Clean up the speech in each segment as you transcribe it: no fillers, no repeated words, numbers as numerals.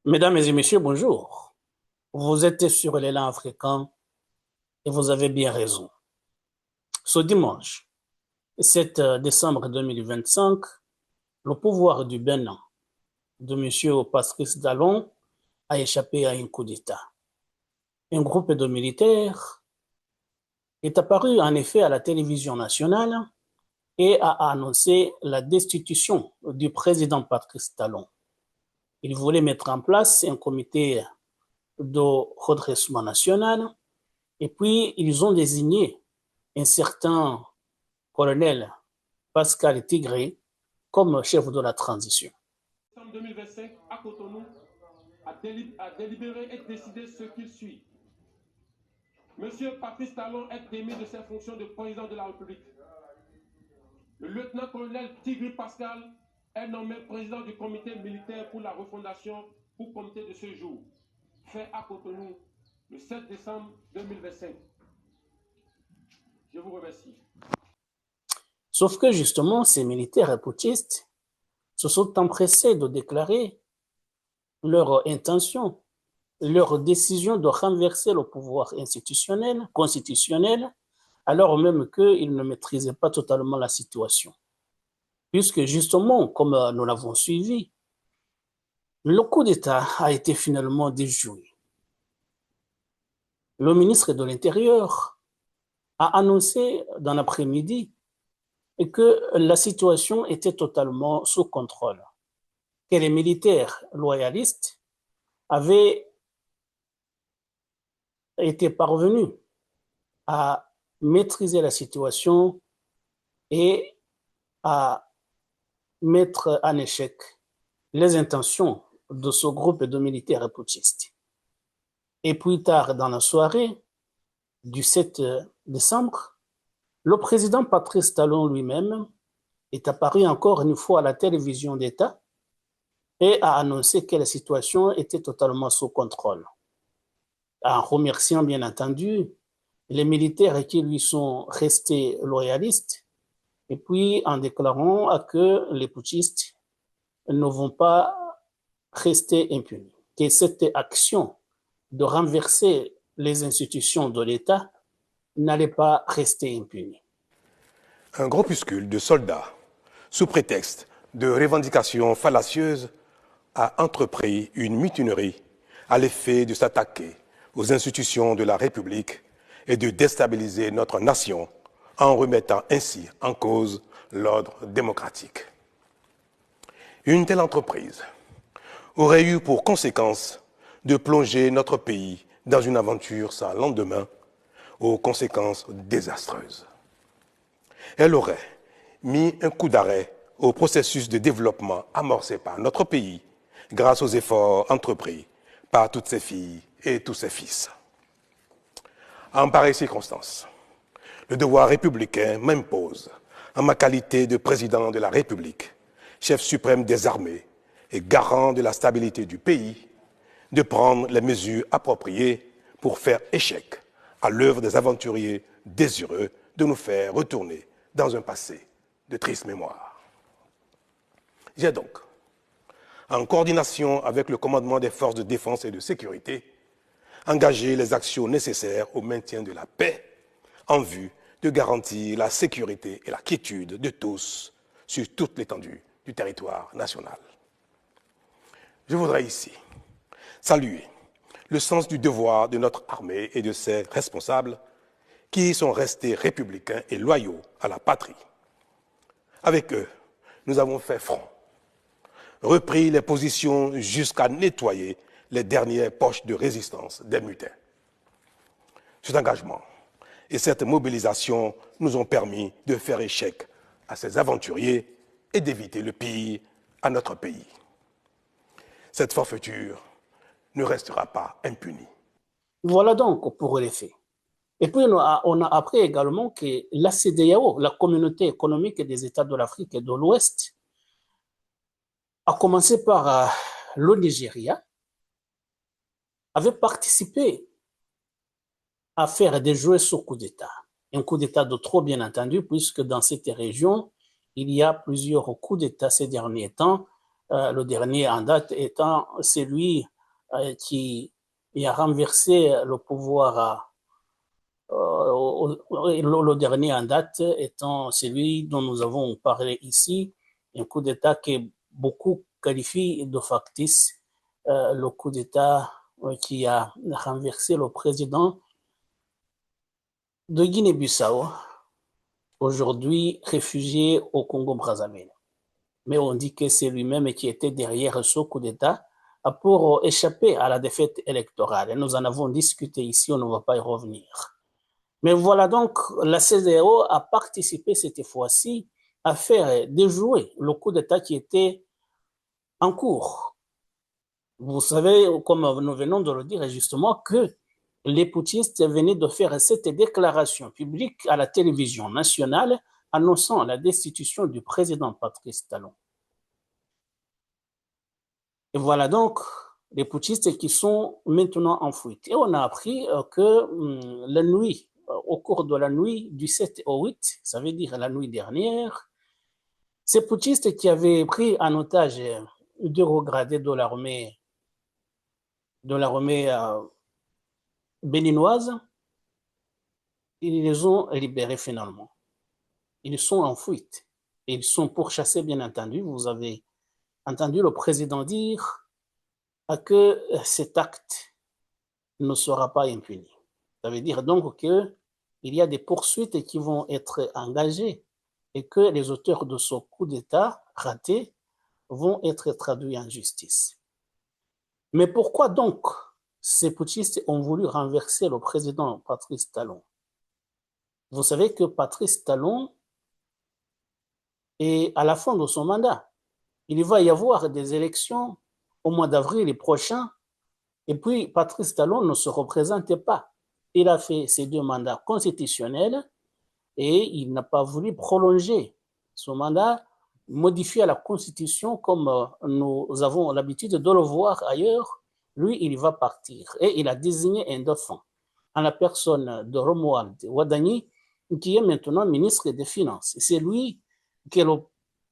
Mesdames et messieurs, bonjour. Vous êtes sur l'élan africain et vous avez bien raison. Ce dimanche, 7 décembre 2025, le pouvoir du Bénin de M. Patrice Talon a échappé à un coup d'État. Un groupe de militaires est apparu en effet à la télévision nationale et a annoncé la destitution du président Patrice Talon. Il voulait mettre en place un comité de redressement national et puis ils ont désigné un certain colonel Pascal Tigré comme chef de la transition. En 2025, à Cotonou, a délibéré et décidé ce qu'il suit. Monsieur Patrice Talon est démis de ses fonctions de président de la République. Le lieutenant-colonel Tigri Pascal est nommé président du comité militaire pour la refondation pour comité de ce jour, fait à Cotonou le 7 décembre 2025. Je vous remercie. Sauf que justement, ces militaires putschistes se sont empressés de déclarer leur intention, leur décision de renverser le pouvoir institutionnel, constitutionnel, alors même qu'ils ne maîtrisaient pas totalement la situation. Puisque justement, comme nous l'avons suivi, le coup d'État a été finalement déjoué. Le ministre de l'Intérieur a annoncé dans l'après-midi que la situation était totalement sous contrôle, que les militaires loyalistes avaient été parvenus à maîtriser la situation et à mettre en échec les intentions de ce groupe de militaires putschistes. Et plus tard dans la soirée du 7 décembre, le président Patrice Talon lui-même est apparu encore une fois à la télévision d'État et a annoncé que la situation était totalement sous contrôle, en remerciant bien entendu les militaires qui lui sont restés loyalistes et puis en déclarant que les putschistes ne vont pas rester impunis, que cette action de renverser les institutions de l'État n'allait pas rester impunie. Un groupuscule de soldats, sous prétexte de revendications fallacieuses, a entrepris une mutinerie à l'effet de s'attaquer aux institutions de la République et de déstabiliser notre nation en remettant ainsi en cause l'ordre démocratique. Une telle entreprise aurait eu pour conséquence de plonger notre pays dans une aventure sans lendemain, aux conséquences désastreuses. Elle aurait mis un coup d'arrêt au processus de développement amorcé par notre pays grâce aux efforts entrepris par toutes ses filles et tous ses fils. En pareille circonstance, le devoir républicain m'impose, en ma qualité de président de la République, chef suprême des armées et garant de la stabilité du pays, de prendre les mesures appropriées pour faire échec à l'œuvre des aventuriers désireux de nous faire retourner dans un passé de triste mémoire. J'ai donc, en coordination avec le commandement des forces de défense et de sécurité, engagé les actions nécessaires au maintien de la paix en vue de garantir la sécurité et la quiétude de tous sur toute l'étendue du territoire national. Je voudrais ici saluer le sens du devoir de notre armée et de ses responsables qui sont restés républicains et loyaux à la patrie. Avec eux, nous avons fait front, repris les positions jusqu'à nettoyer les dernières poches de résistance des mutins. Cet engagement et cette mobilisation nous ont permis de faire échec à ces aventuriers et d'éviter le pire à notre pays. Cette forfaiture ne restera pas impunie. Voilà donc pour les faits. Et puis on a appris également que la CEDEAO, la Communauté économique des États de l'Afrique et de l'Ouest, a commencé par le Nigeria, avait participé à faire déjouer ce coup d'État. Un coup d'État de trop, bien entendu, puisque dans cette région, il y a plusieurs coups d'État ces derniers temps, le dernier en date étant celui qui a renversé le pouvoir, le dernier en date étant celui dont nous avons parlé ici, un coup d'État que beaucoup qualifient de factice, le coup d'État qui a renversé le président de Guinée-Bissau, aujourd'hui réfugié au Congo-Brazzaville. Mais on dit que c'est lui-même qui était derrière ce coup d'État pour échapper à la défaite électorale. Et nous en avons discuté ici, on ne va pas y revenir. Mais voilà donc, la CEDEAO a participé cette fois-ci à faire déjouer le coup d'État qui était en cours. Vous savez, comme nous venons de le dire justement, que les putschistes venaient de faire cette déclaration publique à la télévision nationale annonçant la destitution du président Patrice Talon. Et voilà donc les putschistes qui sont maintenant en fuite. Et on a appris que la nuit, au cours de la nuit du 7 au 8, ça veut dire la nuit dernière, ces putschistes qui avaient pris en otage deux hauts gradés de l'armée béninoise, ils les ont libérés finalement. Ils sont en fuite. Et ils sont pourchassés, bien entendu. Vous avez entendu le président dire que cet acte ne sera pas impuni. Ça veut dire donc qu'il y a des poursuites qui vont être engagées et que les auteurs de ce coup d'État raté vont être traduits en justice. Mais pourquoi donc ces putschistes ont voulu renverser le président Patrice Talon? Vous savez que Patrice Talon est à la fin de son mandat. Il va y avoir des élections au mois d'avril prochain. Et puis, Patrice Talon ne se représentait pas. Il a fait ses deux mandats constitutionnels et il n'a pas voulu prolonger son mandat, modifier la Constitution comme nous avons l'habitude de le voir ailleurs. Lui, il va partir et il a désigné un dauphin en la personne de Romuald Wadani, qui est maintenant ministre des Finances. C'est lui que le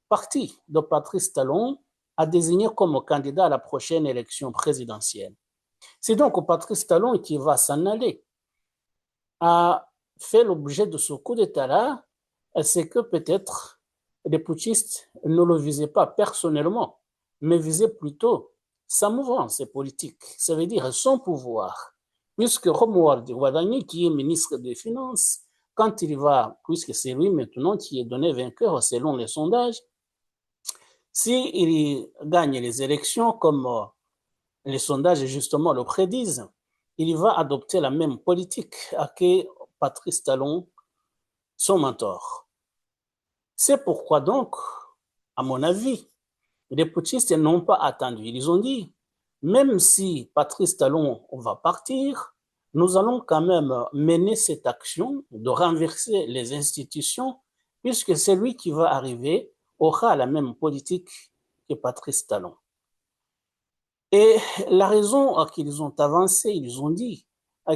parti de Patrice Talon a désigné comme candidat à la prochaine élection présidentielle. C'est donc Patrice Talon qui va s'en aller. A fait l'objet de ce coup d'État-là, c'est que peut-être les putschistes ne le visaient pas personnellement, mais visaient plutôt sa mouvance politique, ça veut dire son pouvoir. Puisque Romuald Wadani, qui est ministre des Finances, quand il va, puisque c'est lui maintenant qui est donné vainqueur selon les sondages, s'il gagne les élections comme les sondages justement le prédisent, il va adopter la même politique que Patrice Talon, son mentor. C'est pourquoi donc, à mon avis, les putschistes n'ont pas attendu. Ils ont dit, même si Patrice Talon va partir, nous allons quand même mener cette action de renverser les institutions, puisque celui qui va arriver aura la même politique que Patrice Talon. Et la raison qu'ils ont avancée, ils ont dit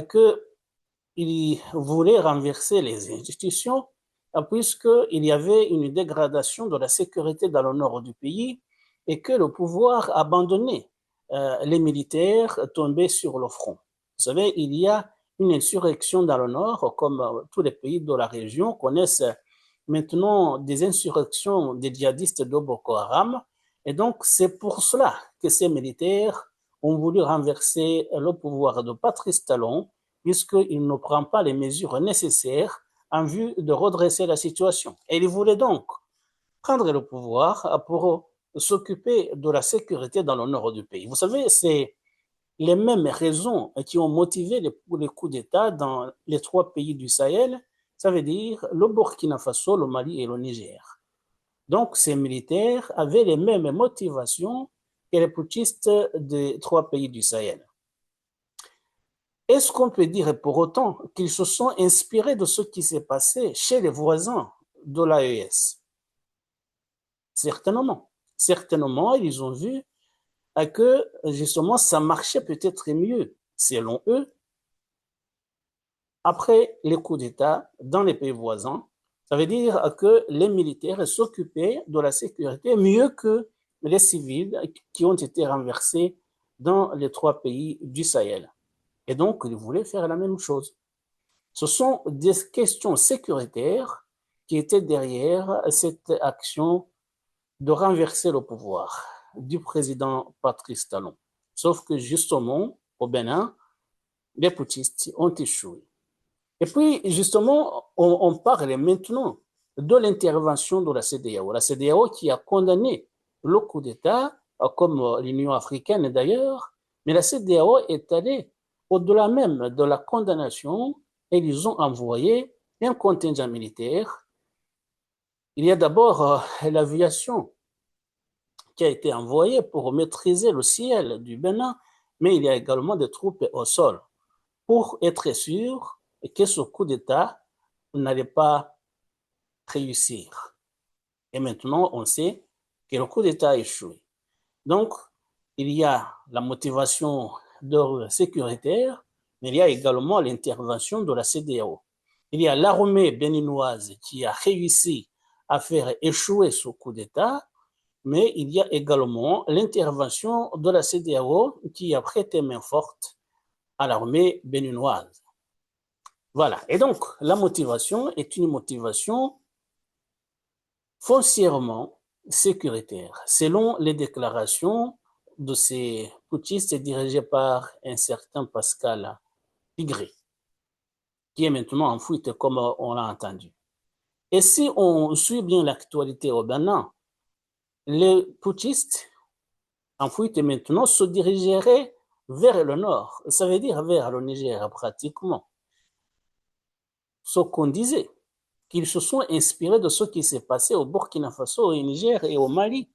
qu'ils voulaient renverser les institutions puisqu'il y avait une dégradation de la sécurité dans le nord du pays et que le pouvoir abandonnait les militaires tombés sur le front. Vous savez, il y a une insurrection dans le nord, comme tous les pays de la région connaissent maintenant des insurrections des djihadistes de Boko Haram. Et donc, c'est pour cela que ces militaires ont voulu renverser le pouvoir de Patrice Talon, puisqu'il ne prend pas les mesures nécessaires en vue de redresser la situation. Et ils voulaient donc prendre le pouvoir pour s'occuper de la sécurité dans le nord du pays. Vous savez, c'est les mêmes raisons qui ont motivé les coups d'État dans les trois pays du Sahel, ça veut dire le Burkina Faso, le Mali et le Niger. Donc, ces militaires avaient les mêmes motivations que les putschistes des trois pays du Sahel. Est-ce qu'on peut dire pour autant qu'ils se sont inspirés de ce qui s'est passé chez les voisins de l'AES? Certainement. Certainement, ils ont vu que justement ça marchait peut-être mieux, selon eux, après les coups d'État dans les pays voisins. Ça veut dire que les militaires s'occupaient de la sécurité mieux que les civils qui ont été renversés dans les 3 pays du Sahel. Et donc, il voulait faire la même chose. Ce sont des questions sécuritaires qui étaient derrière cette action de renverser le pouvoir du président Patrice Talon. Sauf que justement, au Bénin, les putschistes ont échoué. Et puis, justement, on parle maintenant de l'intervention de la CEDEAO. La CEDEAO qui a condamné le coup d'État, comme l'Union africaine d'ailleurs, mais la CEDEAO est allée au-delà même de la condamnation et ils ont envoyé un contingent militaire. Il y a d'abord l'aviation qui a été envoyée pour maîtriser le ciel du Bénin, mais il y a également des troupes au sol pour être sûr que ce coup d'État n'allait pas réussir. Et maintenant, on sait que le coup d'État a échoué. Donc, il y a la motivation sécuritaire, mais il y a également l'intervention de la CEDEAO. Il y a l'armée béninoise qui a réussi à faire échouer ce coup d'État, mais il y a également l'intervention de la CEDEAO qui a prêté main forte à l'armée béninoise. Voilà. Et donc, la motivation est une motivation foncièrement sécuritaire, selon les déclarations de ces putschistes dirigés par un certain Pascal Tigré, qui est maintenant en fuite, comme on l'a entendu. Et si on suit bien l'actualité au Bénin, les putschistes en fuite maintenant se dirigeraient vers le nord, ça veut dire vers le Niger pratiquement. Ce qu'on disait, qu'ils se sont inspirés de ce qui s'est passé au Burkina Faso, au Niger et au Mali.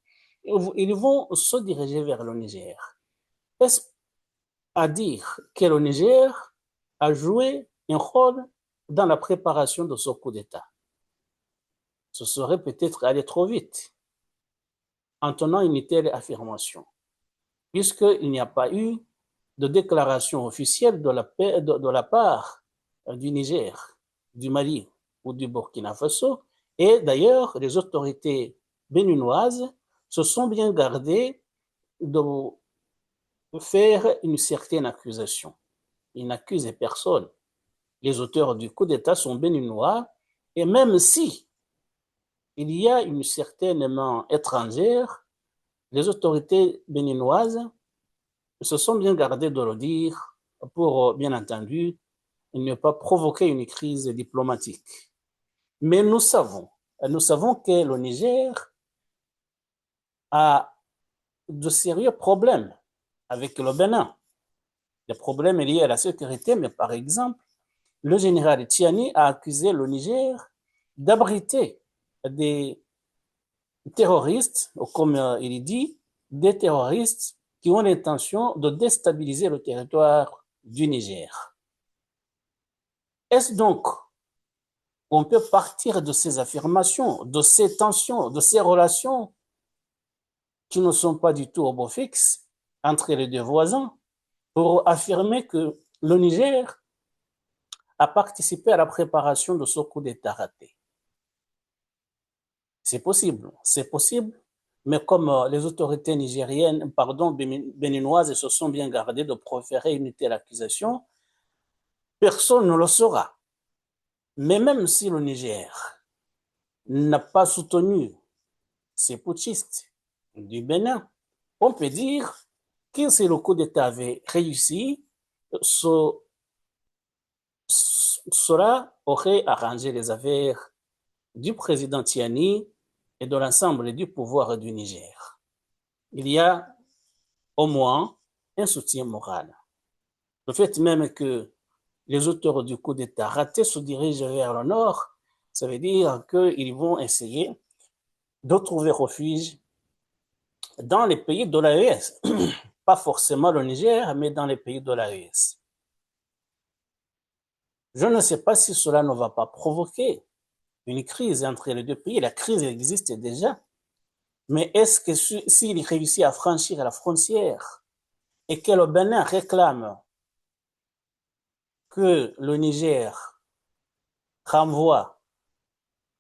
Ils vont se diriger vers le Niger. Est-ce à dire que le Niger a joué un rôle dans la préparation de ce coup d'État? Ce serait peut-être aller trop vite en tenant une telle affirmation, puisqu'il n'y a pas eu de déclaration officielle de la part du Niger, du Mali ou du Burkina Faso. Et d'ailleurs, les autorités béninoises se sont bien gardées de faire une certaine accusation. Ils n'accusent personne. Les auteurs du coup d'État sont béninois, et même si il y a une certaine main étrangère, les autorités béninoises se sont bien gardées de le dire pour, bien entendu, ne pas provoquer une crise diplomatique. Mais nous savons que le Niger a de sérieux problèmes avec le Bénin. Des problèmes liés à la sécurité, mais par exemple, le général Tiani a accusé le Niger d'abriter des terroristes, ou comme il dit, des terroristes qui ont l'intention de déstabiliser le territoire du Niger. Est-ce donc qu'on peut partir de ces affirmations, de ces tensions, de ces relations qui ne sont pas du tout au beau fixe entre les deux voisins pour affirmer que le Niger a participé à la préparation de ce coup d'État raté? C'est possible, mais comme les autorités béninoises se sont bien gardées de proférer une telle accusation, personne ne le saura. Mais même si le Niger n'a pas soutenu ces putschistes du Bénin, on peut dire que si le coup d'État avait réussi, cela aurait arrangé les affaires du président Tiani et de l'ensemble du pouvoir du Niger. Il y a au moins un soutien moral. Le fait même que les auteurs du coup d'État raté se dirigent vers le nord, ça veut dire qu'ils vont essayer de trouver refuge dans les pays de l'AES. Pas forcément le Niger, mais dans les pays de l'AES. Je ne sais pas si cela ne va pas provoquer une crise entre les deux pays. La crise existe déjà. Mais est-ce que s'il réussit à franchir la frontière et que le Bénin réclame que le Niger renvoie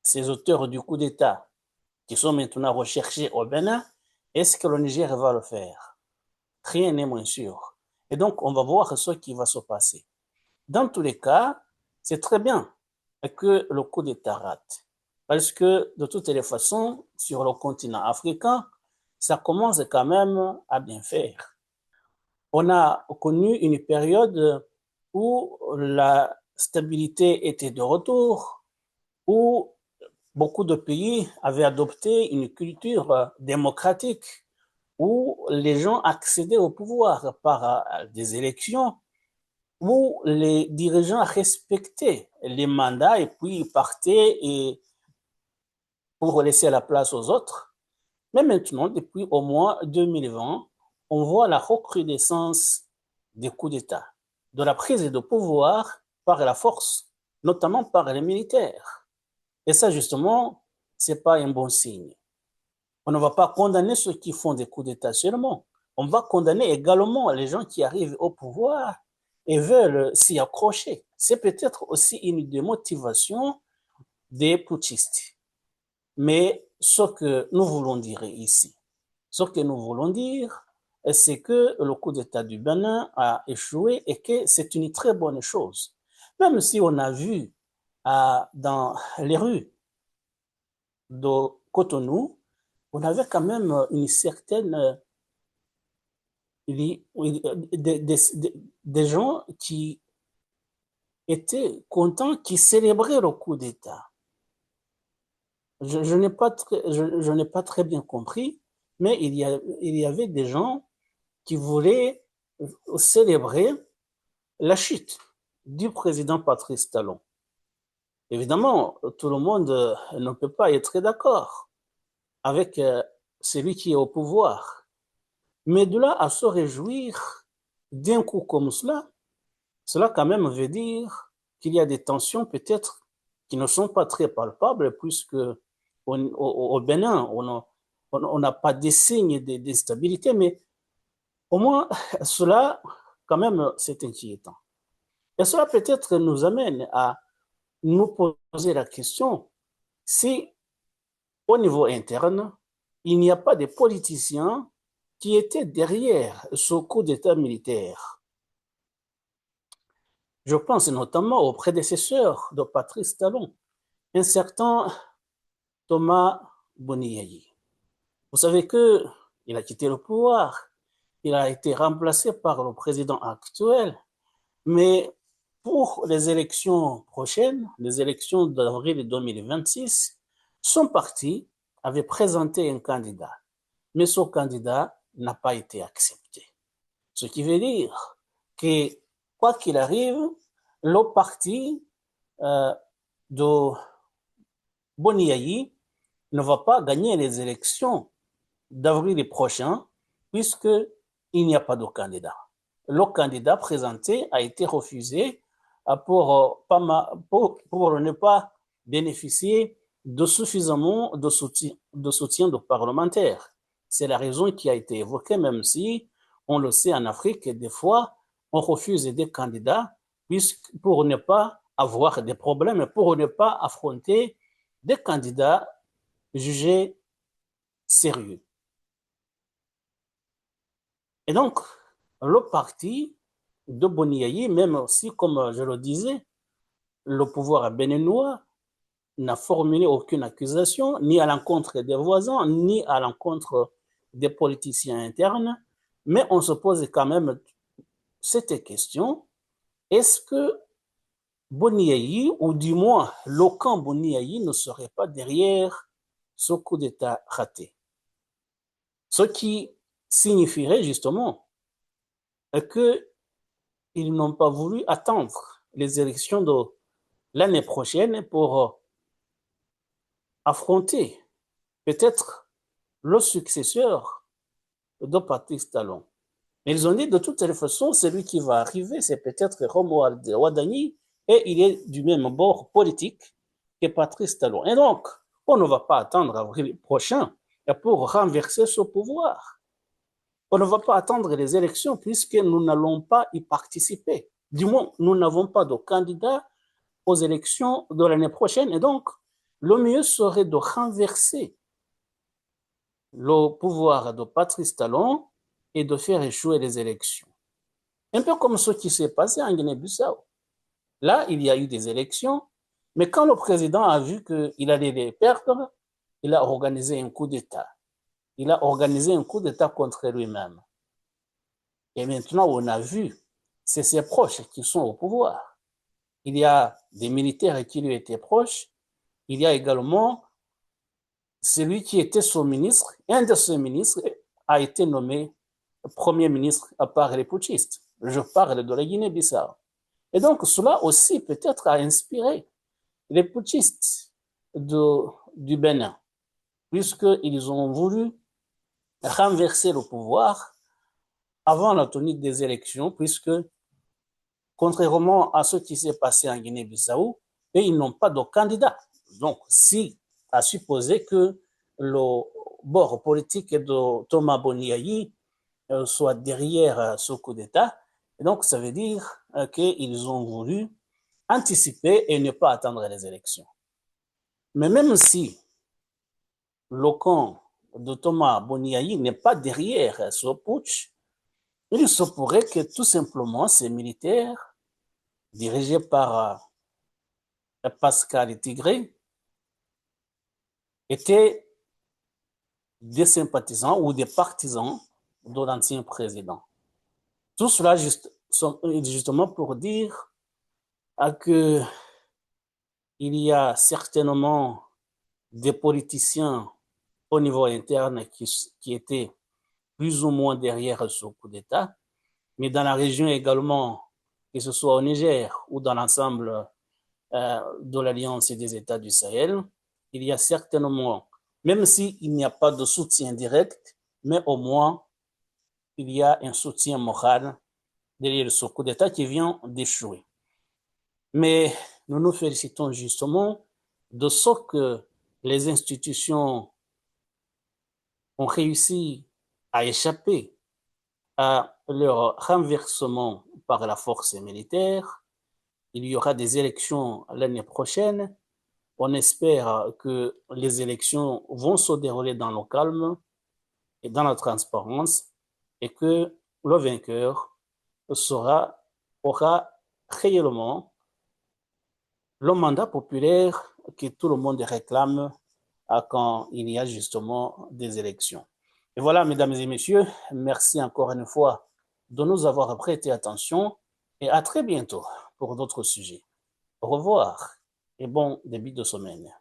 ces auteurs du coup d'État qui sont maintenant recherchés au Bénin, est-ce que le Niger va le faire? rien n'est moins sûr. Et donc, on va voir ce qui va se passer. Dans tous les cas, c'est très bien que le coup d'État rate. Parce que, de toutes les façons, sur le continent africain, ça commence quand même à bien faire. On a connu une période où la stabilité était de retour, où beaucoup de pays avaient adopté une culture démocratique, où les gens accédaient au pouvoir par des élections, où les dirigeants respectaient les mandats et puis partaient et pour laisser la place aux autres. Mais maintenant, depuis au moins 2020, on voit la recrudescence des coups d'État, de la prise de pouvoir par la force, notamment par les militaires. Et ça, justement, c'est pas un bon signe. On ne va pas condamner ceux qui font des coups d'État seulement. On va condamner également les gens qui arrivent au pouvoir et veulent s'y accrocher. C'est peut-être aussi une démotivation des putschistes. Mais ce que nous voulons dire ici, ce que nous voulons dire, c'est que le coup d'État du Bénin a échoué et que c'est une très bonne chose. Même si on a vu dans les rues de Cotonou, on avait quand même une certaine des gens qui étaient contents, qui célébraient le coup d'État. Je n'ai pas très bien compris, mais il y avait des gens qui voulaient célébrer la chute du président Patrice Talon. Évidemment, tout le monde ne peut pas être d'accord avec celui qui est au pouvoir. Mais de là à se réjouir d'un coup comme cela quand même veut dire qu'il y a des tensions peut-être qui ne sont pas très palpables puisque au Bénin, on n'a pas des signes d'instabilité, mais au moins cela quand même c'est inquiétant. Et cela peut-être nous amène à nous poser la question si au niveau interne, il n'y a pas de politiciens qui étaient derrière ce coup d'État militaire. Je pense notamment au prédécesseur de Patrice Talon, un certain Thomas Boniayi. Vous savez qu'il a quitté le pouvoir, il a été remplacé par le président actuel, mais pour les élections prochaines, les élections d'avril 2026, son parti avait présenté un candidat, mais ce candidat n'a pas été accepté. Ce qui veut dire que, quoi qu'il arrive, le parti de Boniayi ne va pas gagner les élections d'avril prochain puisqu'il n'y a pas de candidat. Le candidat présenté a été refusé pour ne pas bénéficier de suffisamment de soutien de parlementaires. C'est la raison qui a été évoquée, même si on le sait en Afrique, des fois, on refuse des candidats pour ne pas avoir des problèmes, pour ne pas affronter des candidats jugés sérieux. Et donc, le parti de Boniayi, même si, comme je le disais, le pouvoir béninois n'a formulé aucune accusation, ni à l'encontre des voisins, ni à l'encontre des politiciens internes, mais on se pose quand même cette question, est-ce que Boniayi, ou du moins le camp Boniayi, ne serait pas derrière ce coup d'État raté? Ce qui signifierait justement qu'ils n'ont pas voulu attendre les élections de l'année prochaine pour affronter peut-être le successeur de Patrice Talon. Mais ils ont dit de toutes les façons, celui qui va arriver, c'est peut-être Romuald Wadani, et il est du même bord politique que Patrice Talon. Et donc, on ne va pas attendre avril prochain pour renverser ce pouvoir. On ne va pas attendre les élections puisque nous n'allons pas y participer. Du moins, nous n'avons pas de candidat aux élections de l'année prochaine. Et donc, le mieux serait de renverser le pouvoir de Patrice Talon et de faire échouer les élections. Un peu comme ce qui s'est passé en Guinée-Bissau. Là, il y a eu des élections, mais quand le président a vu qu'il allait les perdre, il a organisé un coup d'État. Il a organisé un coup d'État contre lui-même. Et maintenant, on a vu, c'est ses proches qui sont au pouvoir. Il y a des militaires qui lui étaient proches. Il y a également celui qui était son ministre. Un de ses ministres a été nommé premier ministre par les putschistes. Je parle de la Guinée-Bissau. Et donc, cela aussi peut-être a inspiré les putschistes du Bénin, puisqu'ils ont voulu renverser le pouvoir avant la tenue des élections, puisque, contrairement à ce qui s'est passé en Guinée-Bissau, ils n'ont pas de candidat. Donc, si à supposer que le bord politique de Thomas Boniayi soit derrière ce coup d'État, et donc ça veut dire qu'ils ont voulu anticiper et ne pas attendre les élections. Mais même si le camp de Thomas Boniayi n'est pas derrière ce putsch, il se pourrait que tout simplement ces militaires, dirigés par Pascal Tigré, étaient des sympathisants ou des partisans de l'ancien président. Tout cela justement pour dire que il y a certainement des politiciens au niveau interne qui étaient plus ou moins derrière ce coup d'État, mais dans la région également, que ce soit au Niger ou dans l'ensemble de l'Alliance des États du Sahel, il y a certainement, même s'il n'y a pas de soutien direct, mais au moins il y a un soutien moral derrière ce coup d'État qui vient d'échouer. Mais nous nous félicitons justement de ce que les institutions ont réussi à échapper à leur renversement par la force militaire. Il y aura des élections l'année prochaine. On espère que les élections vont se dérouler dans le calme et dans la transparence et que le vainqueur aura réellement le mandat populaire que tout le monde réclame quand il y a justement des élections. Et voilà, mesdames et messieurs, merci encore une fois de nous avoir prêté attention et à très bientôt pour d'autres sujets. Au revoir et bon début de semaine.